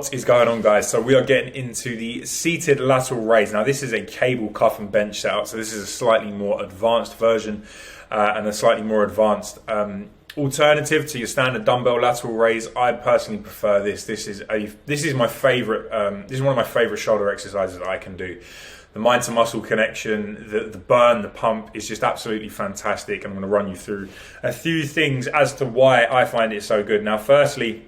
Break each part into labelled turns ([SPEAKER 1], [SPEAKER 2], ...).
[SPEAKER 1] What is going on, guys? So we are getting into the seated lateral raise. Now this is a cable cuff and bench setup, so this is a slightly more advanced version and a slightly more advanced alternative to your standard dumbbell lateral raise. I personally prefer this. This is my favorite. This is one of my favorite shoulder exercises that I can do. The mind to muscle connection, the burn, the pump is just absolutely fantastic. I'm going to run you through a few things as to why I find it so good. Now, firstly,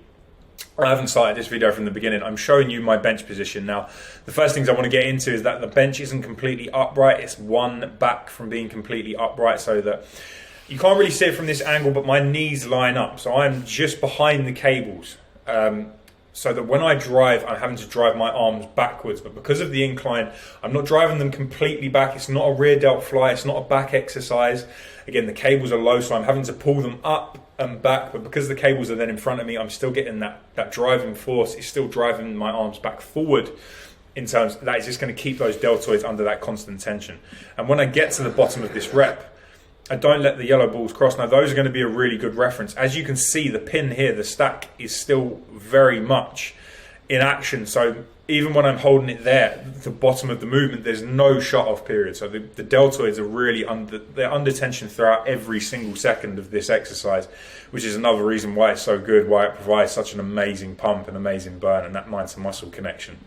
[SPEAKER 1] I haven't started this video from the beginning. I'm showing you my bench position. Now, the first things I want to get into is that the bench isn't completely upright. It's one back from being completely upright, so that you can't really see it from this angle, but my knees line up. So I'm just behind the cables. So that when I drive, I'm having to drive my arms backwards. But because of the incline, I'm not driving them completely back. It's not a rear delt fly. It's not a back exercise. Again, the cables are low, so I'm having to pull them up and back. But because the cables are then in front of me, I'm still getting that driving force. It's still driving my arms back forward. In terms, that is just going to keep those deltoids under that constant tension. And when I get to the bottom of this rep, I don't let the yellow balls cross. Now, those are going to be a really good reference. As you can see, the pin here, the stack, is still very much in action. So even when I'm holding it there, the bottom of the movement, there's no shut-off period. So the deltoids are really under tension throughout every single second of this exercise, which is another reason why it's so good, why it provides such an amazing pump, an amazing burn, and that mind to muscle connection.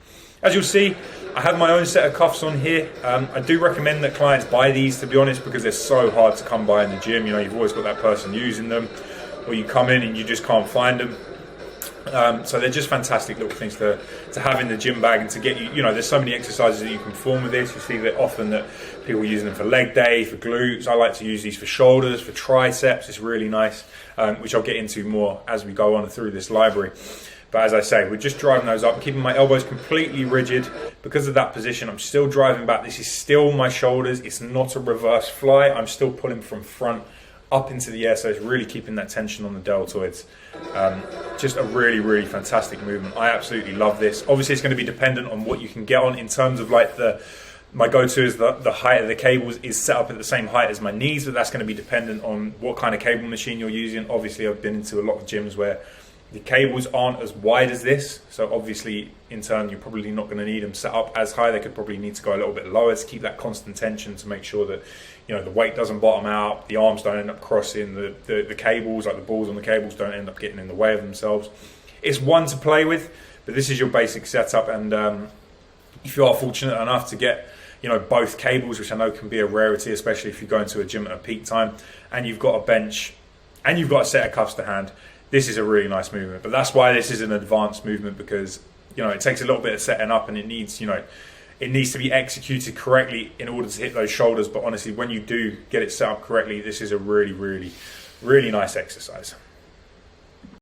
[SPEAKER 1] As you'll see, I have my own set of cuffs on here. I do recommend that clients buy these, to be honest, because they're so hard to come by in the gym. You know, you've always got that person using them, or you come in and you just can't find them. So they're just fantastic little things to have in the gym bag, and to get you, there's so many exercises that you can perform with this. You see that often that people are using them for leg day, for glutes. I like to use these for shoulders, for triceps. It's really nice, which I'll get into more as we go on through this library. But as I say, we're just driving those up, keeping my elbows completely rigid. Because of that position, I'm still driving back. This is still my shoulders. It's not a reverse fly. I'm still pulling from front up into the air, so it's really keeping that tension on the deltoids. Just a really, really fantastic movement. I absolutely love this. Obviously, it's going to be dependent on what you can get on in terms of like my go-to is the height of the cables is set up at the same height as my knees, but that's going to be dependent on what kind of cable machine you're using. Obviously, I've been into a lot of gyms where the cables aren't as wide as this, so obviously in turn you're probably not going to need them set up as high. They could probably need to go a little bit lower to keep that constant tension, to make sure that the weight doesn't bottom out, the arms don't end up crossing the cables, like the balls on the cables don't end up getting in the way of themselves. It's one to play with, but this is your basic setup. And if you are fortunate enough to get both cables, which I know can be a rarity, especially if you go into a gym at a peak time and you've got a bench and you've got a set of cuffs to hand, this is a really nice movement. But that's why this is an advanced movement, because it takes a little bit of setting up, and it needs it needs to be executed correctly in order to hit those shoulders. But honestly, when you do get it set up correctly, this is a really, really, really nice exercise.